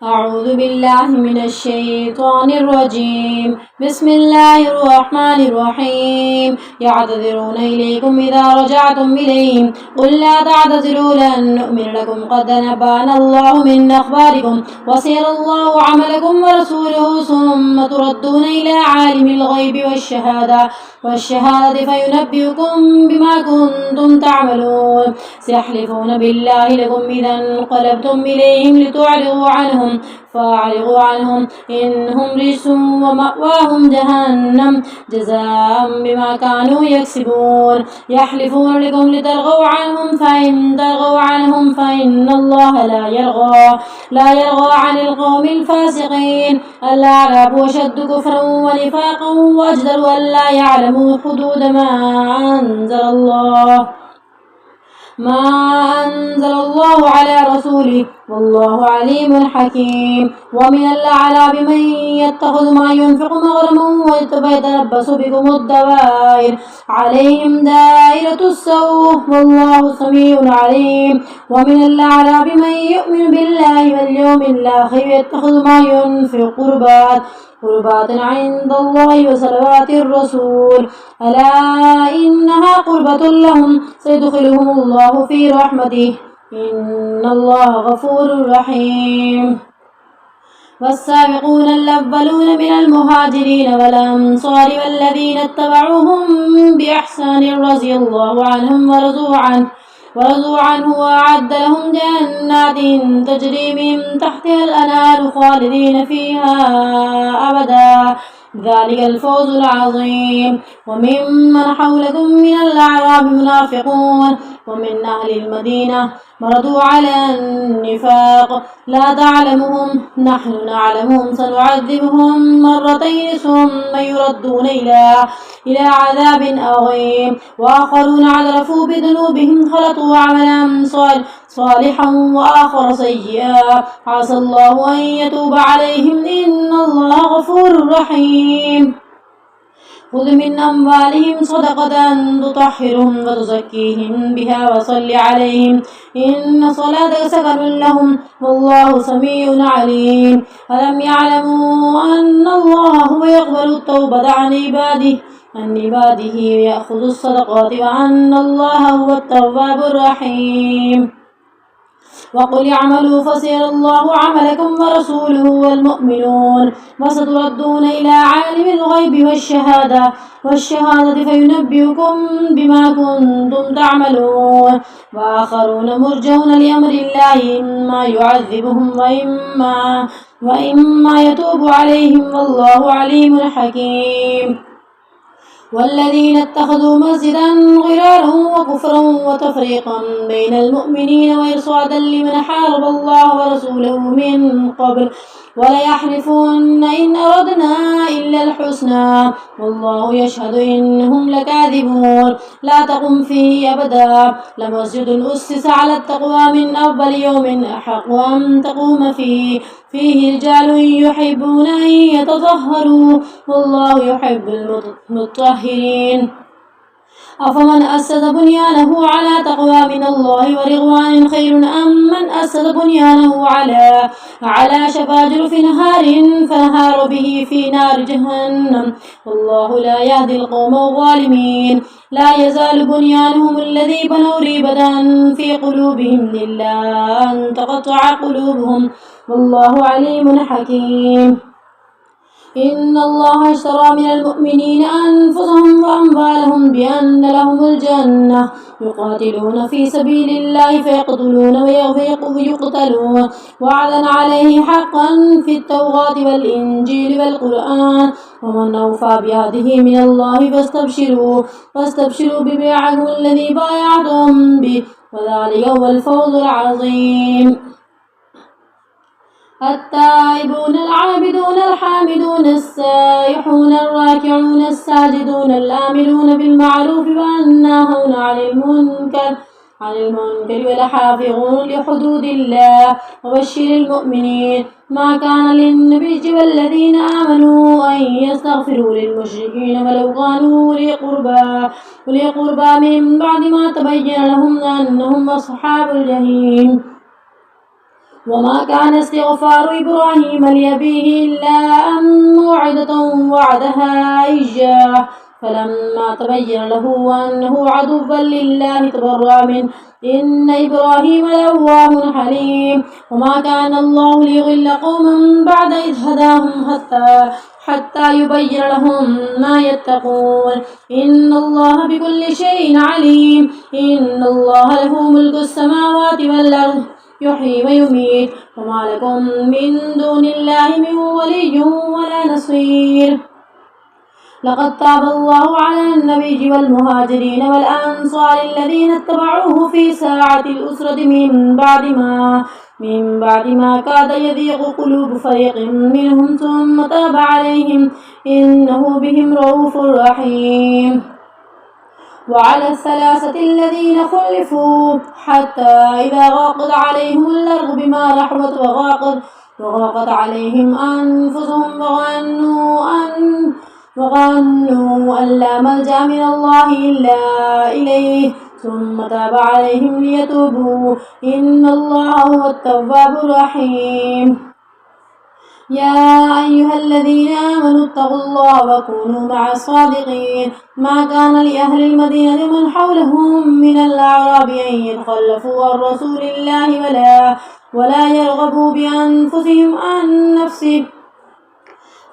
أعوذ بالله من الشيطان الرجيم. بسم الله الرحمن الرحيم. يعتذرون إليكم إذا رجعتم إليهم قل لا تعتذروا لن نؤمن لكم قد نبأنا الله من أخباركم وسيرى الله عملكم ورسوله ثم تردون إلى عالم الغيب والشهادة فينبئكم بما كنتم تعملون. سيحلفون بالله لكم إذا انقلبتم إليهم لتعرضوا عنهم فأعرضوا عنهم إنهم رجس ومأواهم جهنم جزاء بما كانوا يكسبون. يحلفون لكم لترغوا عنهم فإن ترغوا عنهم فإن الله لا يرغى عن القوم الفاسقين. الأعراب أشد كفرا ونفاقا وأجدر ألا يعلموا حدود ما أنزل الله على رسوله والله عليم حكيم. ومن الأعراب من يتخذ ما ينفق مغرما ويتربص بكم الدوائر عليهم دائرة السوء والله سميع عليم. ومن الأعراب من يؤمن بالله واليوم الآخر يتخذ ما ينفق قربات عند الله وصلوات الرسول ألا إنها قربة لهم سيدخلهم الله في رحمته إن الله غفور رحيم. والسابقون الأولون من المهاجرين والأنصار والذين اتبعوهم بإحسان رضي الله عنهم ورضوا عنه وأعد لهم جنات تجري من تحتها الأنهار خالدين فيها أبدا ذلك الفوز العظيم. وممن حولكم من الأعراب منافقون ومن أهل المدينة مرضوا على النفاق لا تعلمهم نحن نعلمهم سنعذبهم مرتين ثم يردون إلى عذاب عظيم. وآخرون اعترفوا بذنوبهم خلطوا عملا صالحا وآخر سيئا عسى الله أن يتوب عليهم إن الله غفور رحيم. خذ من أموالهم صدقة تطهرهم وتزكيهم بها وصل عليهم إن صلاتك سكن لهم والله سميع عليم. ألم يعلموا أن الله هو يقبل التوبة عن عباده ويأخذ الصدقات وأن الله هو التواب الرحيم. وقل اعملوا فسيرى الله عملكم ورسوله والمؤمنون وستردون إلى عالم الغيب والشهادة فينبئكم بما كنتم تعملون. وآخرون مرجون لأمر الله إما يعذبهم وإما يتوب عليهم والله عليم حكيم. والذين اتخذوا مسجدا ضرارا وكفرا وتفريقا بين المؤمنين وإرصادا لمن حارب الله ورسوله من قبل وليحلفون إن أردنا إلا الحسنى والله يشهد إنهم لكاذبون. لا تقم فيه أبدا لمسجد أسس على التقوى من أول يوم أحق أن تقوم فيه رجال يحبون أن يتطهروا والله يحب المطهرين. أفمن أسس بنيانه على تقوى من الله ورضوان خير أم من أسس بنيانه على شفا جرف نهار فنهار به في نار جهنم والله لا يهدي القوم الظالمين. لا يزال بنيانهم الذي بنوا ريبة في قلوبهم إلا أن تقطع قلوبهم والله عليم حكيم. إن الله اشترى من المؤمنين أنفسهم وأموالهم بأن لهم الجنة يقاتلون في سبيل الله فيقتلون ويقتلون وعدا عليه حقا في التوراة والإنجيل والقرآن ومن أوفى بعهده من الله فاستبشروا ببيعكم الذي بايعتم به وذلك هو الفوز العظيم. التائبون العابدون الحامدون السائحون الراكعون الساجدون الآمرون بالمعروف والناهون عن المنكر والحافظون لحدود الله وبشر المؤمنين. ما كان للنبي والذين آمنوا أن يستغفروا للمشركين ولو كانوا أولي قربى من بعد ما تبين لهم أنهم أصحاب الجحيم. وما كان استغفار إبراهيم لأبيه إلا عن موعدة وعدها إياه فلما تبين له أنه عدو لله تبرأ منه إن إبراهيم لأواه حليم وما كان الله ليضل قوما بعد إذ هداهم حتى يبين لهم ما يتقون إن الله بكل شيء عليم إن الله له ملك السماوات والأرض يحيي ويميت وما لكم من دون الله من ولي ولا نصير لقد تاب الله على النبي والمهاجرين والأنصار الذين اتبعوه في ساعة الأسرة من بعد ما كاد يضيق قلوب فريق منهم ثم تاب عليهم إنه بهم رؤوف رحيم وعلى الثلاثة الذين خلفوا حتى إذا ضاقت عليهم الأرض بما رحبت وضاقت عليهم أنفسهم وظنوا أن لا ملجأ من الله إلا إليه ثم تاب عليهم ليتوبوا إن الله هو التواب الرحيم يا أيها الذين آمنوا اتقوا الله وكونوا مع الصادقين ما كان لأهل المدينة من حولهم من الأعراب أن يتخلفوا عن رسول الله ولا يرغبوا بأنفسهم عن نفسه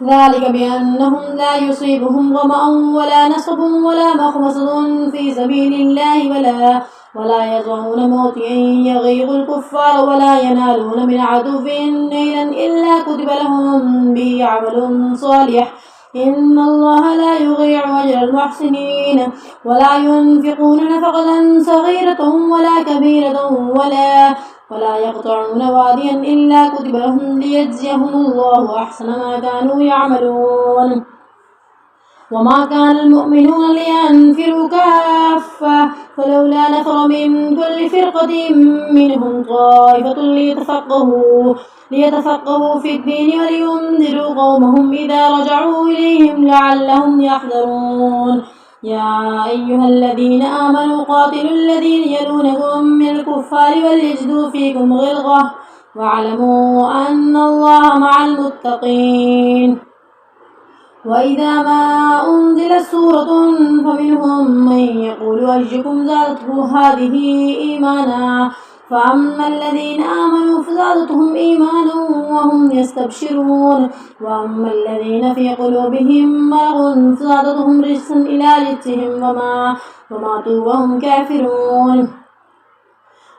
ذلك بأنهم لا يصيبهم ظمأ ولا نصب ولا مخمصة في سبيل الله ولا يطعون موطئا يغيظ الكفار ولا ينالون من عدو نيلا إلا كتب لهم به عمل صالح إن الله لا يضيع أجر المحسنين ولا ينفقون نفقة صغيرة ولا كبيرة ولا يقطعون واديا إلا كتب لهم ليجزيهم الله أحسن ما كانوا يعملون وما كان المؤمنون لينفروا كافة فلولا نفر من كل فرقة منهم طائفة ليتفقهوا في الدين ولينذروا قومهم إذا رجعوا إليهم لعلهم يحذرون يا أيها الذين آمنوا قاتلوا الذين يلونكم من الكفار وليجدوا فيكم غلظة واعلموا أن الله مع المتقين وإذا ما أنزلت سورة فمنهم من يقول أيكم زادته هذه إيمانا فأما الذين آمنوا فزادتهم إيمانا وهم يستبشرون وأما الذين في قلوبهم مرض فزادتهم رجسا إلى رجسهم وماتوا وهم كافرون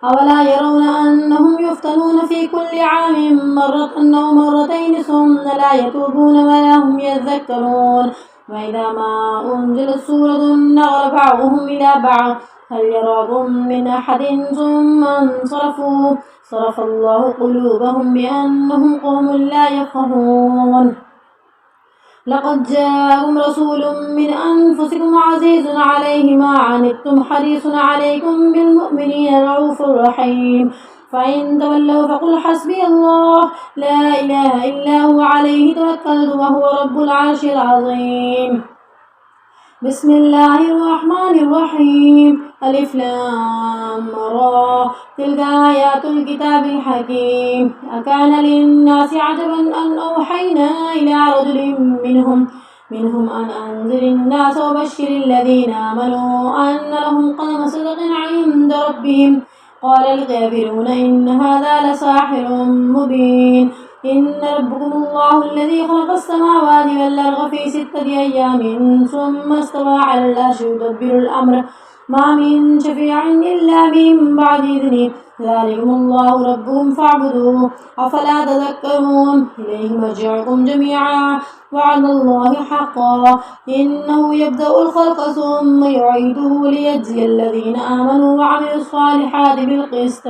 أولا يرون أنهم يفتنون في كل عام مرة أو مرتين ثم لا يتوبون ولا هم يذكرون وإذا ما أنزلت سورة نظر بعضهم إلى بعض هل يراكم من أحد ثم انصرفوا صرف الله قلوبهم بأنهم قوم لا يفقهون لقد جاءكم رسول من أنفسكم عزيز عليه ما عنتم حريص عليكم بالمؤمنين رؤوف رحيم فإن تولوا فقل حسبي الله لا إله إلا هو عليه توكلت وهو رب العرش العظيم بسم الله الرحمن الرحيم ألف لام را تلك آيات الكتاب الحكيم أكان للناس عجبا أن أوحينا إلى رجل منهم أن أنذر الناس وبشر الذين آمنوا أن لهم قدم صدق عند ربهم قال الكافرون إن هذا لساحر مبين إن ربكم الله الذي خلق السماوات والأرض في 6 أيام ثم استوى على العرش يدبر الأمر ما من شفيع إلا من بعد إذنه ذلكم الله ربكم فاعبدوه أفلا تذكرون إليه مرجعكم جميعا وعد الله حقا إنه يبدأ الخلق ثم يعيده ليجزي الذين آمنوا وعملوا الصالحات بالقسط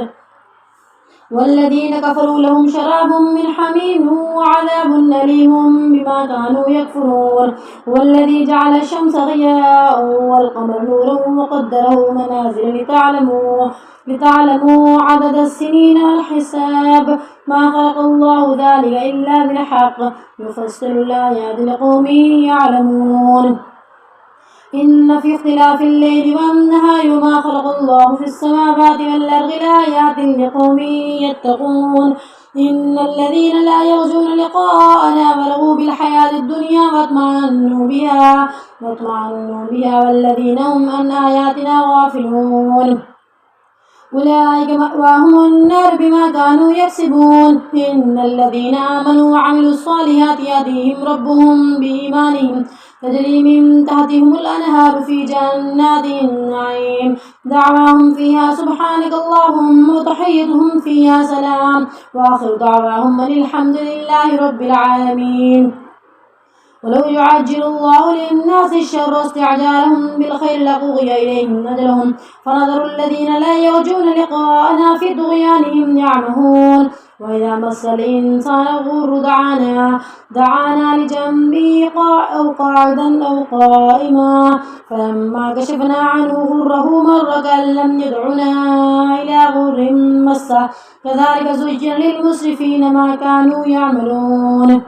والذين كفروا لهم شراب من حميم وعذاب أليم بما كانوا يكفرون والذي جعل الشمس ضياء والقمر نورا وقدره منازل لتعلموا عدد السنين والحساب ما خلق الله ذلك إلا بالحق يفصل الآيات لقوم يعلمون إن في اختلاف الليل والنهار وما خلق الله في السماوات والأرض لآيات لقوم يتقون. إن الذين لا يرجون لقاءنا ورضوا بالحياة الدنيا واطمأنوا بها والذين هم عن آياتنا غافلون أولئك مأواهم النار بما كانوا يكسبون. إن الذين آمنوا وعملوا الصالحات يهديهم ربهم بإيمانهم تجري من تحتهم الأنهار في جنات النعيم دعواهم فيها سبحانك اللهم وتحيتهم فيها سلام وآخر دعواهم أن الحمد لله رب العالمين. ولو يعجل الله للناس الشر استعجالهم بالخير لقضي إليهم أجلهم فنذر الذين لا يرجون لقاءنا في طغيانهم يعمهون. وإذا مس الإنسان الضر دعانا لجنبه أو قاعدا أو قائما فلما كشفنا عنه ضره مر كأن لم يدعنا إلى ضر مسه كذلك زين للمسرفين ما كانوا يعملون.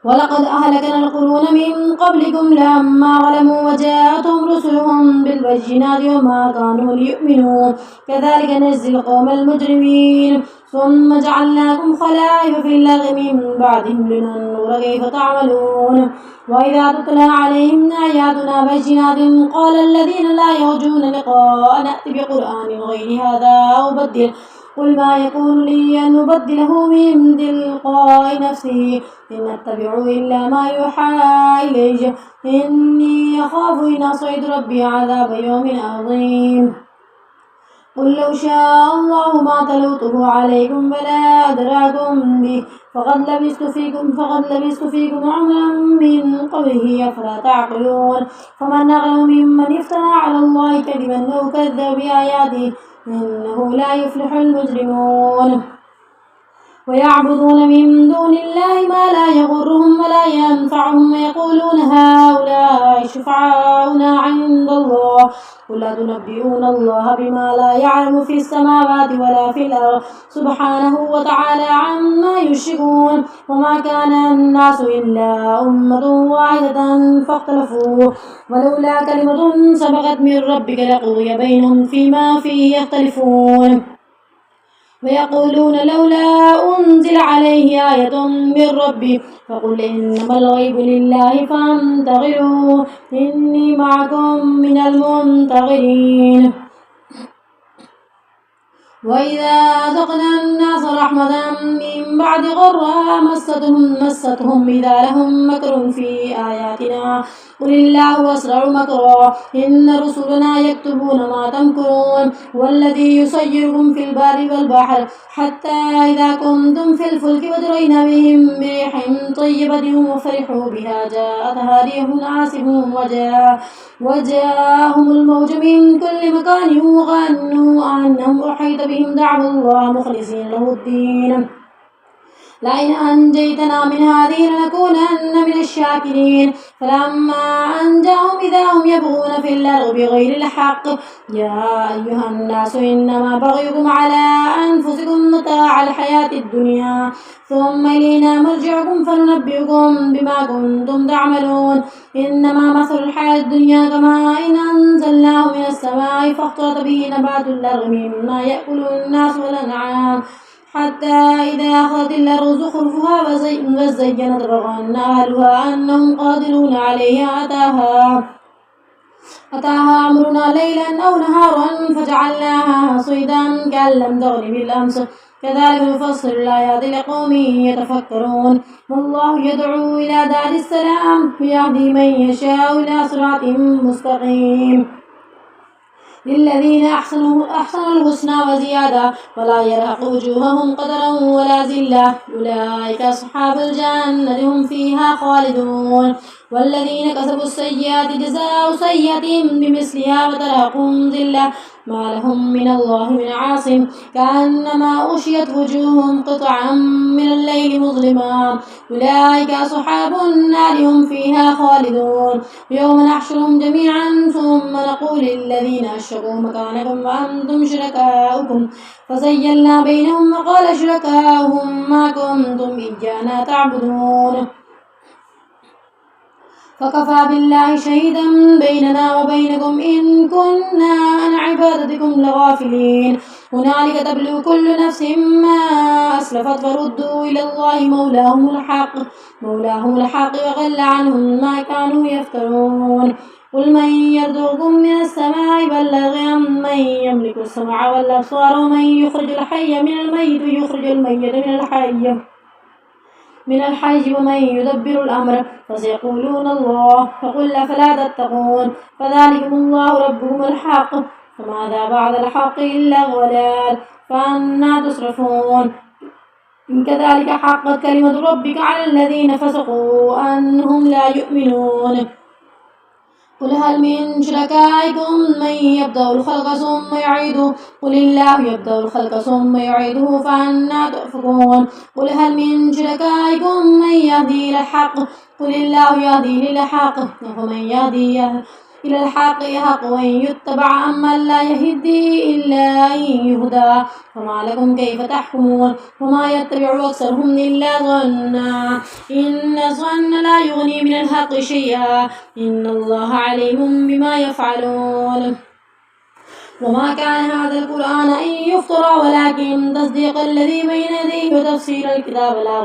ولقد أهلكنا القرون من قبلكم لما ظلموا وجاءتهم رسلهم بالبينات وما كانوا ليؤمنوا كذلك نجزي القوم المجرمين. ثم جعلناكم خلائف في الأرض من بعدهم لننظر كيف تعملون. وإذا تتلى عليهم آياتنا بينات قال الذين لا يرجون لقاء نأت بقرآن غير هذا أو بدل قل ما يكون لي أن أبدله من تلقاء نفسي إن أتبع إلا ما يوحى إلي إني أخاف إن عصيت ربي عذاب يوم عظيم. قل لو شاء الله ما تلوته عليكم فلا أدراكم به فقد لبثت فيكم عمرا من قبله أفلا تعقلون. فمن أظلم ممن افترى على الله كذبا أو كذب بآياته إنه لا يفلح المجرمون. ويعبدون من دون الله ما لا يضرهم ولا ينفعهم ويقولون هؤلاء شفعاؤنا عند الله قل أتنبئون الله بما لا يعلم في السماوات ولا في الأرض سبحانه وتعالى عما يشركون. وما كان الناس إلا أمة واحدة فاختلفوا ولولا كلمة سبقت من ربك لقضي بينهم فيما فيه يختلفون. ويقولون لولا أنزل عليه آية من ربي فقل إنما الغيب لله فانتظروا إني معكم من المنتظرين. وإذا أذقنا الناس رحمة من بعد ضراء مستهم إذا لهم مكر في آياتنا قل الله أسرع مكرا إن رسلنا يكتبون ما تمكرون. والذي يسيركم في البر والبحر حتى إذا كنتم في الفلك وجرين بهم بريح طيبة وفرحوا بها جاءتها ريح عاصف وجاءهم الموج من كل مكان وظنوا أنهم أحيط بهم دعوا الله مخلصين له الدين لئن أنجيتنا من هذه لنكونن من الشاكرين. فلما أنجاهم إذا هم يبغون في الأرض بغير الحق يا أيها الناس إنما بغيكم على أنفسكم متاع الحياة الدنيا ثم إلينا مرجعكم فننبئكم بما كنتم تعملون. إنما مثل الحياة الدنيا كماء إن أنزلناه من السماء فاختلط به نبات الأرض مما يأكل الناس والأنعام حتى إذا أخذت الأرض زخرفها وزينت وظن أهلها أنهم قادرون عليها أتاها أمرنا ليلا أو نهارا فجعلناها صيدا كأن لم تغن بالأمس كذلك نفصل الآيات لقوم يتفكرون. والله يدعو إلى دار السلام ويهدي من يشاء إلى صراط مستقيم. للذين أحسنوا الحسنى وزيادة ولا يرهق وجوههم قدرا ولا ذلة أولئك أصحاب الجنة هم فيها خالدون. والذين كسبوا السيئات جزاء سيئة بمثلها وترهقهم ذلة ما لهم من الله من عاصم كأنما أغشيت وجوههم قطعا من الليل مظلما أولئك أصحاب النار هم فيها خالدون. يوم نحشرهم جميعا ثم نقول للذين أشركوا مكانكم وأنتم شركاؤكم فزيلنا بينهم وقال شركاؤهم ما كنتم إيانا تعبدون فكفى بالله شهيدا بيننا وبينكم إن كنا عن عبادتكم لغافلين هنالك تبلو كل نفس ما أسلفت فردوا إلى الله مولاهم الحق وغل عنهم ما كانوا يفترون قل من يرزقكم من السماء والأرض من يملك السمع والأبصار ومن يخرج الحي من الميت ويخرج الميت من الحي ومن يدبر الأمر فسيقولون الله فقل أفلا تتقون فذلكم الله ربكم الحق فماذا بعد الحق إلا الضلال فأنى تصرفون كذلك حقت كلمة ربك على الذين فسقوا أنهم لا يؤمنون قل هل من شركائكم من يبدأ الخلق ثم يعيده قل الله يبدأ الخلق ثم يعيده فأنى تؤفكون قل هل من شركائكم من يهدي إلى الحق قل الله يهدي إلى الحق فمن يهدي إلى الحق يحق وإن يتبع أمن لا يهدي إلا أن يهدى فما لكم كيف تحكمون وما يتبع أكثرهم إلا ظنا إن الظن لا يغني من الحق شيئا إن الله عليم بما يفعلون وما كان هذا القرآن أن يفترى ولكن تصديق الذي بين يديه وتفسير الكتاب لا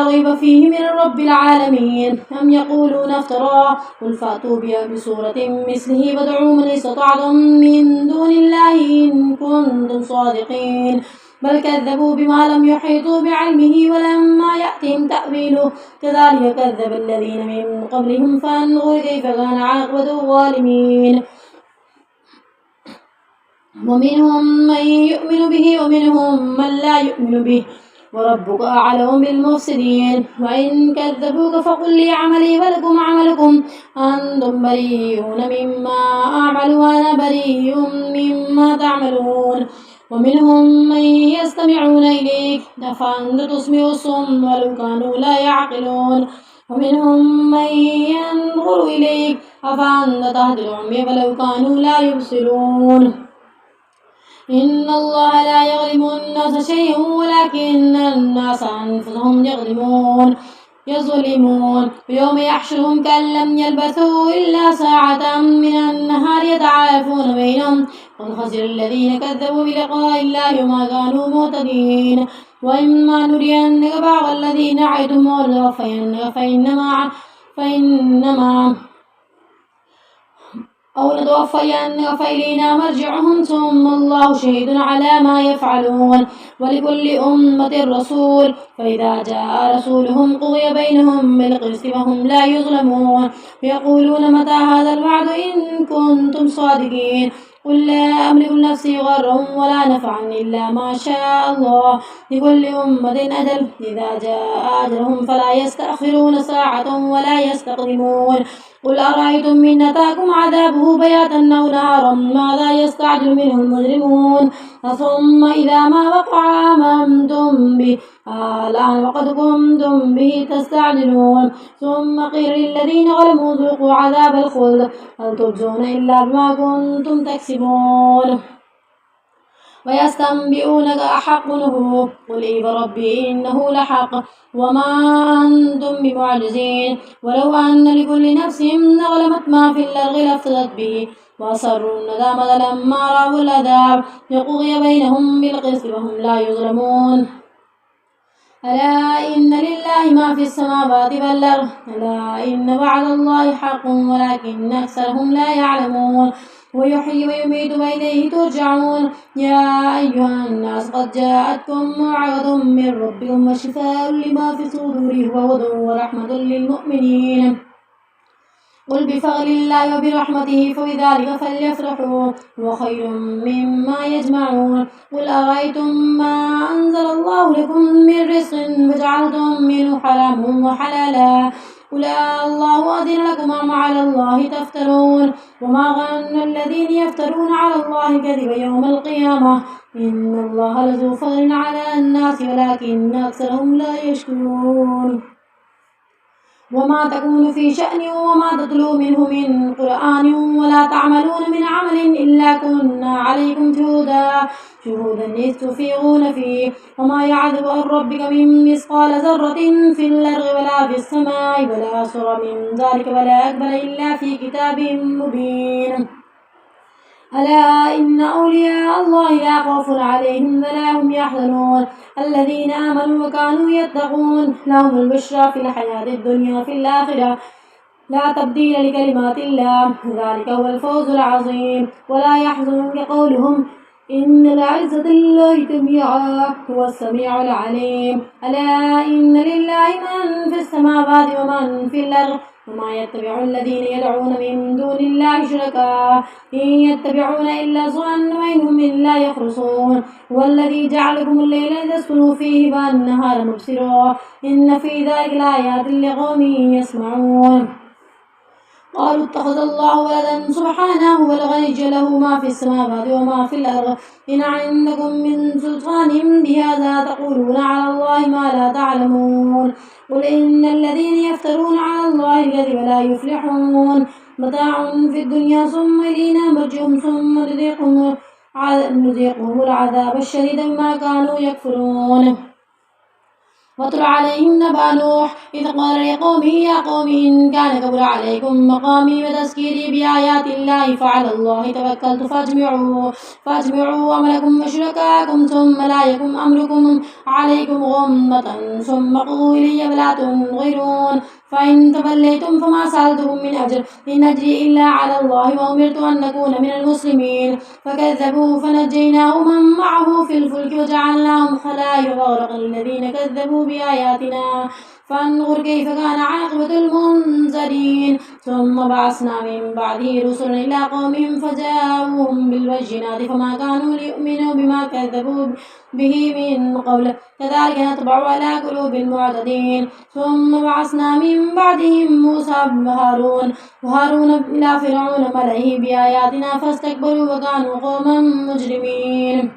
ريب فيه من رب العالمين أم يقولون افتراه قل فأتوا بسورة مثله وادعوا من استطعتم من دون الله إن كنتم صادقين بل كذبوا بما لم يحيطوا بعلمه ولما يأتهم تأويله كذلك كذب الذين من قبلهم فانظر كيف كان عاقبة الظالمين ومنهم من يؤمن به ومنهم من لا يؤمن به وربك أعلم بالمفسدين وإن كذبوك فقل لي عملي ولكم عملكم أنتم بريئون مما أعمل وأنا بريء مما تعملون ومنهم من يستمعون إليك أفأنت تسمع الصم ولو كانوا لا يعقلون ومنهم من ينظر إليك أفأنت تهدي العمي ولو كانوا لا يبصرون إن الله لا يظلم الناس شيئا ولكن الناس أنفسهم يظلمون ويوم يحشرهم كأن لم يلبثوا إلا ساعة من النهار يتعارفون بينهم قد خسر الذين كذبوا بلقاء الله وما كانوا مهتدين وإما نرينك بعض الذين نعدهم أو نتوفينك فإلينا مرجعهم ثم الله شهيد على ما يفعلون ولكل أمة رسول فإذا جاء رسولهم قضي بينهم بالقسط وهم لا يظلمون ويقولون متى هذا الوعد إن كنتم صادقين قل لا أملك لنفسي ضرا ولا نفعا إلا ما شاء الله لكل أمة أجل إذا جاء أجلهم فلا يستأخرون ساعة ولا يستقدمون قل أرأيتم من أتاكم عذابه بياتا أو نهارا ماذا يستعجل منه المجرمون ثم إذا ما وقع آمنتم به الآن وقد كنتم به تستعجلون ثم قيل للذين ظلموا ذوقوا عذاب الخلد هل تجزون إلا بما كنتم تكسبون ويستنبئونك أحق هو قل إي وربي إنه لحق وما أنتم بمعجزين ولو أن لكل نفس ظلمت ما في الأرض لافتدت به وأسروا الندامة لما رأوا العذاب لقضي بينهم بالقسط وهم لا يظلمون ألا إن لله ما في السماوات والأرض ألا إن وعد الله حق ولكن أكثرهم لا يعلمون ويحيي ويميت وإليه ترجعون يا أيها الناس قد جاءتكم موعظة من ربكم وشفاء لما في صدور وهدى ورحمة للمؤمنين قل بفضل الله وبرحمته فبذلك فليفرحوا وخير مما يجمعون قل أرأيتم ما أنزل الله لكم من رزق فجعلتم منه حراما وحلالا قل الله أذن لكم أم على الله تفترون وما ظن الذين يفترون على الله كذب يوم القيامة إن الله لذو فضل على الناس ولكن أكثرهم لا يشكرون وما تكون في شأن وما تتلو منه من قرآن ولا تعملون من عمل إلا كنا عليكم شهودا إذ تفيضون فيه وما يعذب عن ربك من مثقال ذرة في الأرض ولا في السماء ولا أصغر من ذلك ولا أكبر إلا في كتاب مبين. ألا إن أولياء الله لا خوف عليهم ولا هم يحزنون الذين آمنوا وكانوا يتقون لهم البشرى في الحياة الدنيا في الآخرة لا تبديل لكلمات الله ذلك هو الفوز العظيم. ولا يحزنك قولهم إن العزة لله جميعا هو السميع العليم. ألا إن لله من في السماوات ومن في الأرض وما يتبع الذين يدعون من دون الله شركاء إن يتبعون إلا ظن وإنهم إلا يخرصون. والذي جعلكم الليل لتسكنوا فيه والنهار مبصرا إن في ذلك لآيات لقوم يسمعون. قالوا اتخذ الله ولدا سبحانه هو الغني له ما في السماوات وما في الأرض إن عندكم من سلطان بهذا تقولون على الله ما لا تعلمون. قل إن الذين يفترون على الله الكذب لا يفلحون متاع في الدنيا ثم إلينا مرجعهم ثم نذيقهم العذاب الشديد بما كانوا يكفرون. واتل عليهم نبأ نوح إذ قال لقومه يا قوم إن كان كبر عليكم مقامي وتذكيري بآيات الله فعلى الله توكلت فاجمعوا أمركم وشركاءكم ثم لا يكن أمركم عليكم غمة ثم قضوا إلي ولا تنظرون. فإن توليتم فما سألتكم من أجر إن أجري إلا على الله وأمرت أن نكون من المسلمين. فكذبوه فنجيناه ومن معه في الفلك وجعلناهم خلائف وأغرقنا الذين كذبوا بآياتنا فانظر كيف كان عاقبة المنذرين. ثم بعثنا من بعده رسلا إلى قومهم فجاءوهم بالبينات فما كانوا ليؤمنوا بما كذبوا به من قبل كذلك نطبع على قلوب المعتدين. ثم بعثنا من بعدهم موسى وهارون إلى فرعون ملئه بآياتنا فاستكبروا وكانوا قوما مجرمين.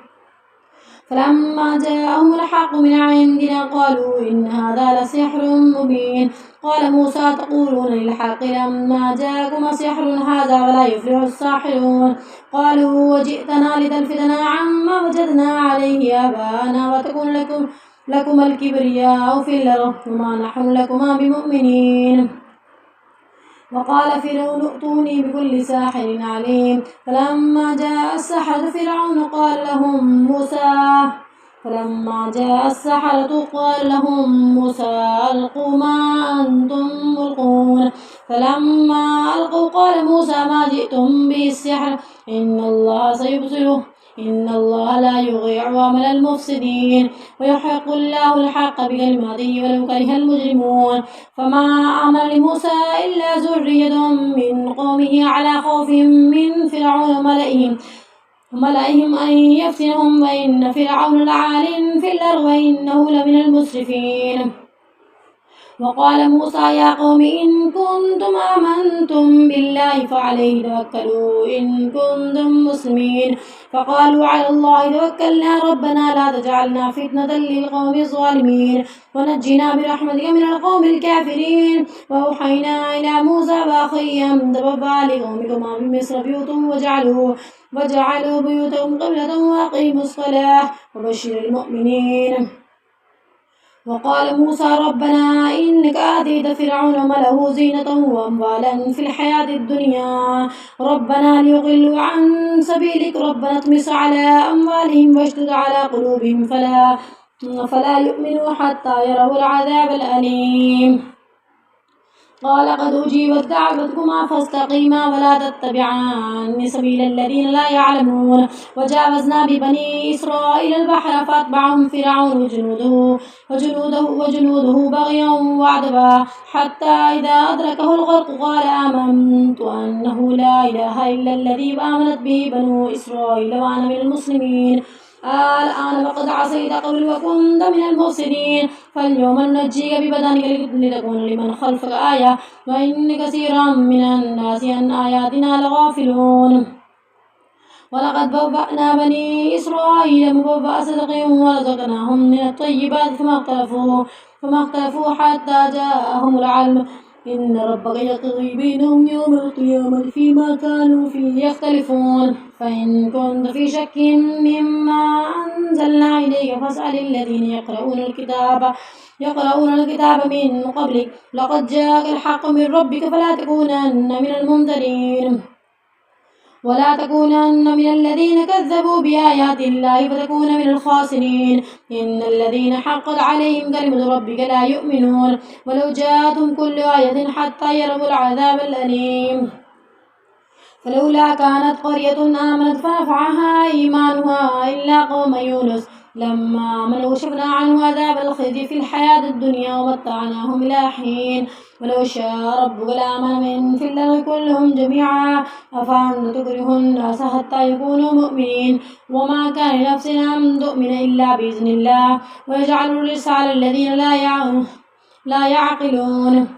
فلما جاءهم الحق من عندنا قالوا إن هذا لسحر مبين. قال موسى تقولون للحق لما جاءكم سحر هذا ولا يفلح الساحرون. قالوا وجئتنا لتلفتنا عما وجدنا عليه آباءنا وتكون لكم الكبرياء في الأرض وما نحن لكما بمؤمنين. وقال فرعون ائتوني بكل ساحر عليم. فلما جاء السحرة قال لهم موسى ألقوا ما أنتم ملقون. فلما ألقوا قال موسى ما جئتم به السحر إن الله سيبطله إن الله لا يضيع عمل المفسدين ويحق الله الحق بكلماته ولو كره المجرمون. فما آمن لموسى إلا ذرية من قومه على خوف من فرعون وملئهم أن يفتنهم وإن فرعون لعال في الأرض وإنه لمن المسرفين. وقال موسى يا قوم إن كنتم آمنتم بالله فعليه توكلوا إن كنتم مسلمين. فقالوا على الله توكلنا ربنا لا تجعلنا فتنة للقوم الظالمين ونجنا برحمتك من القوم الكافرين. وأوحينا إلى موسى وأخيه أن تبوأ لقومكما بمصر بيوتا وجعلوا بيوتهم قبلة وأقيموا الصلاة وبشر المؤمنين. وقال موسى ربنا إنك آتيت فرعون وملأه زينة وأموالا في الحياة الدنيا ربنا ليضلوا عن سبيلك ربنا اطمس على أموالهم واشدد على قلوبهم فلا يؤمنوا حتى يروا العذاب الأليم. قال قد أجيبت دعوتكما فاستقيما ولا تتبعان سبيل الذين لا يعلمون. وجاوزنا ببني إسرائيل البحر فأتبعهم فرعون وجنوده بغيا وعدوا حتى إذا أدركه الغرق قال آمنت أنه لا إله إلا الذي آمنت به بنو إسرائيل وأنا من المسلمين. الآن وقد عصيت قبل وكنت من المفسدين فاليوم ننجيك ببدنك لتكون لمن خلفك آية وإن كثيرا من الناس عن آياتنا لغافلون. ولقد بوأنا بني إسرائيل مبوأ صدق ورزقناهم من الطيبات فما اختلفوا حتى جاءهم العلم إن ربك يقضي بينهم يوم القيامة فيما كانوا فيه يختلفون فإن كنت في شك مما أنزلنا إليك فاسأل الذين يقرؤون الكتاب من قبلك لقد جاءك الحق من ربك فلا تكونن من الممترين ولا تكونن من الذين كذبوا بآيات الله فتكون من الخاسرين إن الذين حقت عليهم كلمة ربك لا يؤمنون ولو جاءتهم كل آية حتى يروا العذاب الأليم فلولا كانت قرية آمنت فنفعها إيمانها إلا قوم يونس لما آمنوا كشفنا عنه عذاب الخزي في الحياة الدنيا ومتعناهم إلى حين ولو شاء ربك لآمن من في الأرض كلهم جميعا أفأنت تكره الناس حتى يكونوا مؤمنين وما كان لنفس أن تؤمن إلا بإذن الله ويجعل الرجس على الذين لا يعقلون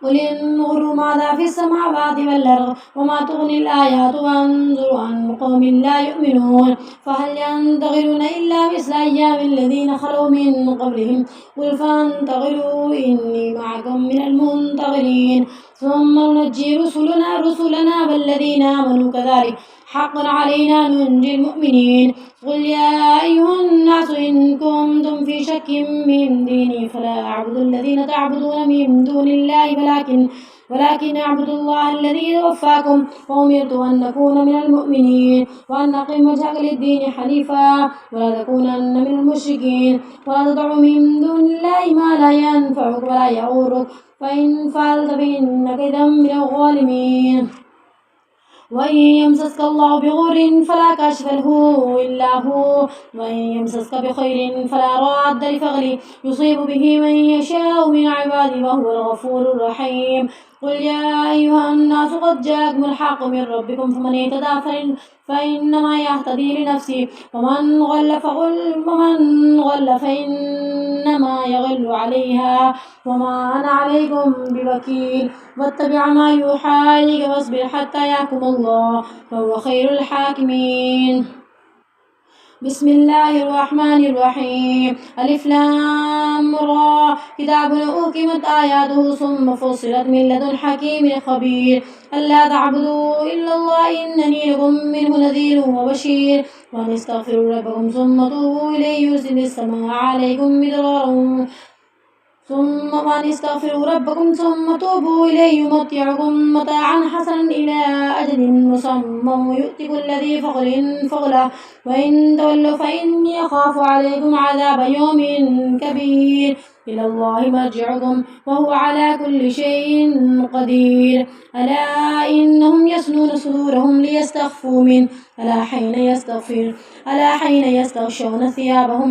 قل انظروا ماذا في السماوات والأرض وما تغني الآيات وانظروا عن قوم لا يؤمنون فهل ينتظرون إلا مثل أيام الذين خلوا من قبلهم قل فانتظروا إني معكم من المنتظرين ثم ننجي رسلنا والذين آمنوا كذلك حقا علينا ننجي المؤمنين قل يا أيها الناس إن كنتم في شك من ديني فلا أعبد الذين تعبدون من دون الله ولكن أعبد الله الذي يتوفاكم وأمرت أن أكون من المؤمنين وأن أقم وجهك للدين حنيفا ولا تكونن من المشركين ولا تدع من دون الله ما لا ينفعك ولا يضرك فإن فعلت فإنك إذا من الظالمين وإن يمسسك الله بضر فلا كاشف له إلا هو وإن يمسسك بخير فلا راد لفضله يصيب به من يشاء من عباده وهو الغفور الرحيم قل يا أيها الناس قد جاءكم الحق من ربكم فمن اهتدى فإنما يهتدي لنفسه ومن غل فإنما يغل عليها وما أنا عليكم بوكيل واتبع ما يوحى إليك واصبر حتى يحكم الله وهو خير الحاكمين بسم الله الرحمن الرحيم ألف لام را كتاب أحكمت آياته ثم فصلت من لدن حكيم خبير ألا تعبدوا إلا الله إنني لكم منه نذير وبشير وأن استغفروا ربكم ثم توبوا إليه يرسل السماء عليكم مدرارا ثم استغفروا ربكم ثم توبوا إليه يمتعكم متاعا حسنا إلى أجل مسمى ويؤتي كل ذي فضله وإن تولوا فإني أخاف عليكم عذاب يوم كبير إلى الله مرجعكم وهو على كل شيء قدير ألا إنهم يسنون صدورهم ليستخفوا منه ألا حين يستغشون ثيابهم